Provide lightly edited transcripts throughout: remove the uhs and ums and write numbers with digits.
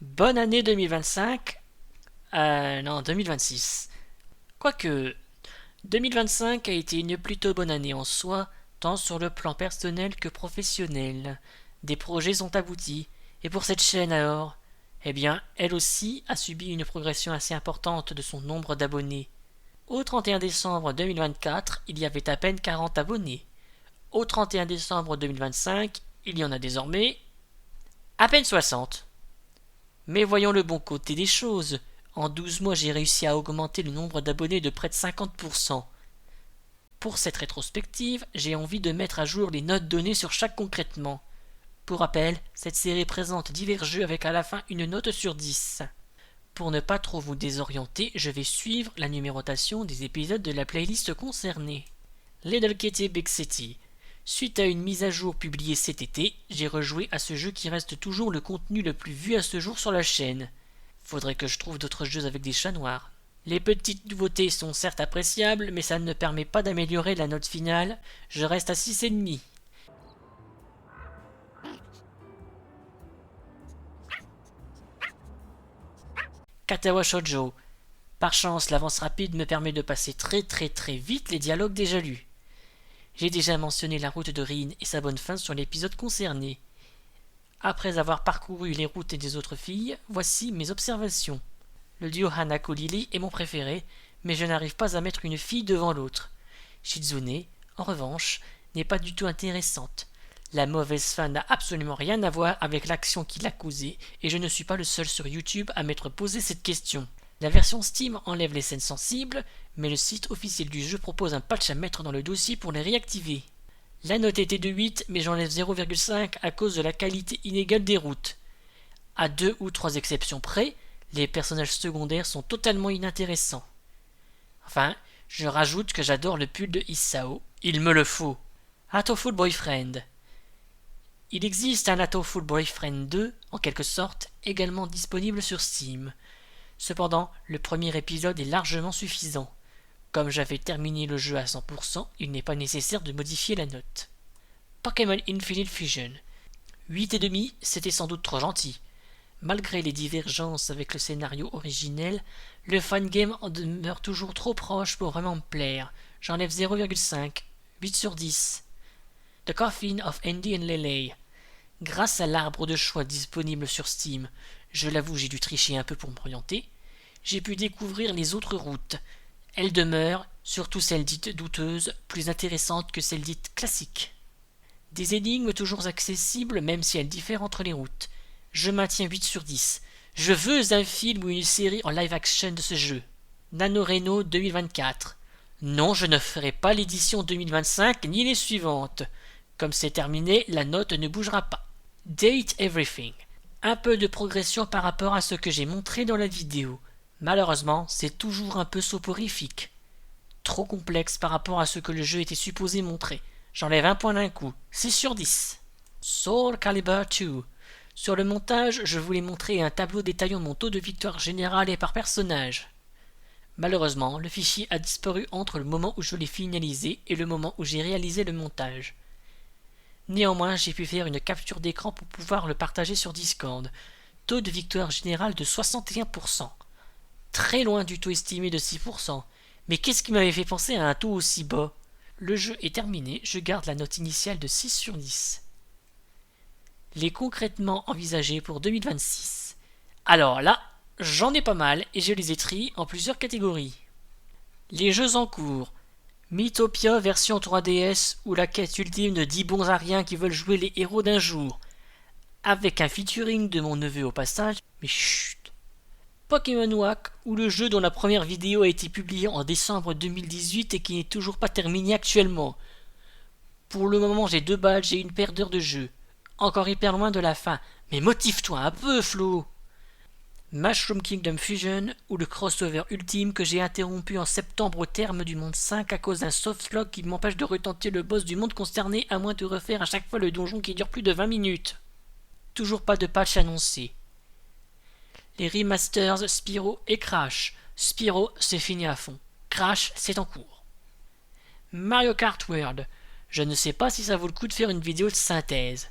Bonne année 2025. Non, 2026. Quoique, 2025 a été une plutôt bonne année en soi, tant sur le plan personnel que professionnel. Des projets sont aboutis, et pour cette chaîne alors, eh bien, elle aussi a subi une progression assez importante de son nombre d'abonnés. Au 31 décembre 2024, il y avait à peine 40 abonnés. Au 31 décembre 2025, il y en a désormais à peine 60. Mais voyons le bon côté des choses. En 12 mois, j'ai réussi à augmenter le nombre d'abonnés de près de 50%. Pour cette rétrospective, j'ai envie de mettre à jour les notes données sur chaque concrètement. Pour rappel, cette série présente divers jeux avec à la fin une note sur 10. Pour ne pas trop vous désorienter, je vais suivre la numérotation des épisodes de la playlist concernée. Little Kitty Big City. Suite à une mise à jour publiée cet été, j'ai rejoué à ce jeu qui reste toujours le contenu le plus vu à ce jour sur la chaîne. Faudrait que je trouve d'autres jeux avec des chats noirs. Les petites nouveautés sont certes appréciables, mais ça ne permet pas d'améliorer la note finale. Je reste à 6,5. Katawa Shoujo. Par chance, l'avance rapide me permet de passer très vite les dialogues déjà lus. J'ai déjà mentionné la route de Rin et sa bonne fin sur l'épisode concerné. Après avoir parcouru les routes des autres filles, voici mes observations. Le duo Hanako-Lily est mon préféré, mais je n'arrive pas à mettre une fille devant l'autre. Shizune, en revanche, n'est pas du tout intéressante. La mauvaise fin n'a absolument rien à voir avec l'action qui l'a causée, et je ne suis pas le seul sur YouTube à m'être posé cette question. La version Steam enlève les scènes sensibles, mais le site officiel du jeu propose un patch à mettre dans le dossier pour les réactiver. La note était de 8, mais j'enlève 0,5 à cause de la qualité inégale des routes. À 2 ou 3 exceptions près, les personnages secondaires sont totalement inintéressants. Enfin, je rajoute que j'adore le pull de Isao, il me le faut. Hatoful Boyfriend. Il existe un Hatoful Boyfriend 2, en quelque sorte, également disponible sur Steam. Cependant, le premier épisode est largement suffisant. Comme j'avais terminé le jeu à 100%, il n'est pas nécessaire de modifier la note. Pokémon Infinite Fusion. 8,5, c'était sans doute trop gentil. Malgré les divergences avec le scénario originel, le fangame en demeure toujours trop proche pour vraiment me plaire. J'enlève 0,5, 8 sur 10. The Coffin of Andy and Lele. Grâce à l'arbre de choix disponible sur Steam, je l'avoue j'ai dû tricher un peu pour m'orienter, j'ai pu découvrir les autres routes. Elles demeurent, surtout celles dites douteuses, plus intéressantes que celles dites classiques. Des énigmes toujours accessibles même si elles diffèrent entre les routes. Je maintiens 8 sur 10. Je veux un film ou une série en live action de ce jeu. NaNoRenO 2024. Non, je ne ferai pas l'édition 2025 ni les suivantes. Comme c'est terminé, la note ne bougera pas. Date Everything. Un peu de progression par rapport à ce que j'ai montré dans la vidéo. Malheureusement, c'est toujours un peu soporifique. Trop complexe par rapport à ce que le jeu était supposé montrer. J'enlève un point d'un coup. 6 sur 10. Soul Calibur 2. Sur le montage, je voulais montrer un tableau détaillant mon taux de victoire générale et par personnage. Malheureusement, le fichier a disparu entre le moment où je l'ai finalisé et le moment où j'ai réalisé le montage. Néanmoins, j'ai pu faire une capture d'écran pour pouvoir le partager sur Discord. Taux de victoire général de 61%. Très loin du taux estimé de 6%. Mais qu'est-ce qui m'avait fait penser à un taux aussi bas? Le jeu est terminé, je garde la note initiale de 6 sur 10. Les concrètement envisagés pour 2026. Alors là, j'en ai pas mal et je les ai triés en plusieurs catégories. Les jeux en cours. Mythopia version 3DS ou la quête ultime de 10 bons ariens qui veulent jouer les héros d'un jour. Avec un featuring de mon neveu au passage, mais chut. Pokémon WAC ou le jeu dont la première vidéo a été publiée en décembre 2018 et qui n'est toujours pas terminé actuellement. Pour le moment j'ai 2 badges et une paire d'heures de jeu. Encore hyper loin de la fin, mais motive-toi un peu Flo. Mushroom Kingdom Fusion ou le crossover ultime que j'ai interrompu en septembre au terme du monde 5 à cause d'un softlock qui m'empêche de retenter le boss du monde concerné à moins de refaire à chaque fois le donjon qui dure plus de 20 minutes. Toujours pas de patch annoncé. Les remasters Spyro et Crash. Spyro c'est fini à fond. Crash c'est en cours. Mario Kart World. Je ne sais pas si ça vaut le coup de faire une vidéo de synthèse.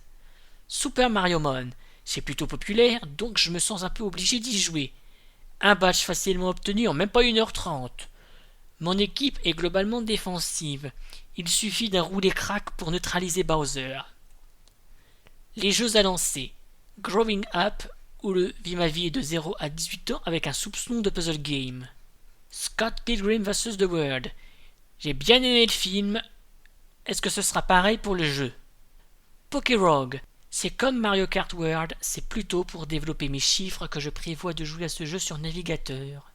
Super Mario Mon. C'est plutôt populaire, donc je me sens un peu obligé d'y jouer. Un badge facilement obtenu en même pas 1h30. Mon équipe est globalement défensive. Il suffit d'un roulé crack pour neutraliser Bowser. Les jeux à lancer. Growing Up, où le Vie ma vie est de 0 à 18 ans avec un soupçon de puzzle game. Scott Pilgrim vs. The World. J'ai bien aimé le film. Est-ce que ce sera pareil pour le jeu? Pokérogue. C'est comme Mario Kart World, c'est plutôt pour développer mes chiffres que je prévois de jouer à ce jeu sur navigateur.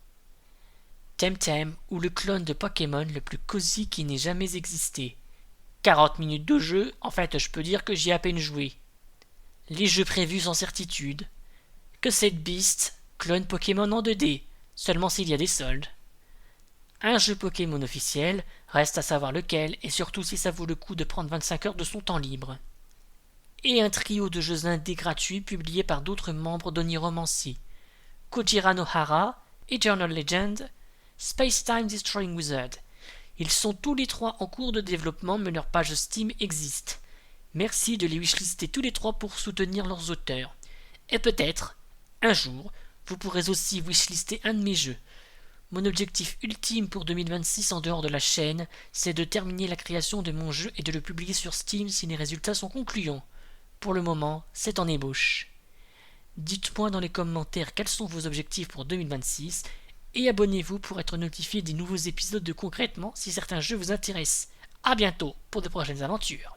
Temtem, ou le clone de Pokémon le plus cosy qui n'ait jamais existé. 40 minutes de jeu, en fait je peux dire que j'y ai à peine joué. Les jeux prévus sans certitude. Que cette Beast, clone Pokémon en 2D, seulement s'il y a des soldes. Un jeu Pokémon officiel, reste à savoir lequel et surtout si ça vaut le coup de prendre 25 heures de son temps libre. Et un trio de jeux indés gratuits publiés par d'autres membres d'Oniromancy. Kojira no Hara, Eternal Legend, Space Time Destroying Wizard. Ils sont tous les trois en cours de développement mais leur page Steam existe. Merci de les wishlister tous les trois pour soutenir leurs auteurs. Et peut-être, un jour, vous pourrez aussi wishlister un de mes jeux. Mon objectif ultime pour 2026 en dehors de la chaîne, c'est de terminer la création de mon jeu et de le publier sur Steam si les résultats sont concluants. Pour le moment, c'est en ébauche. Dites-moi dans les commentaires quels sont vos objectifs pour 2026 et abonnez-vous pour être notifié des nouveaux épisodes de Concrètement si certains jeux vous intéressent. A bientôt pour de prochaines aventures.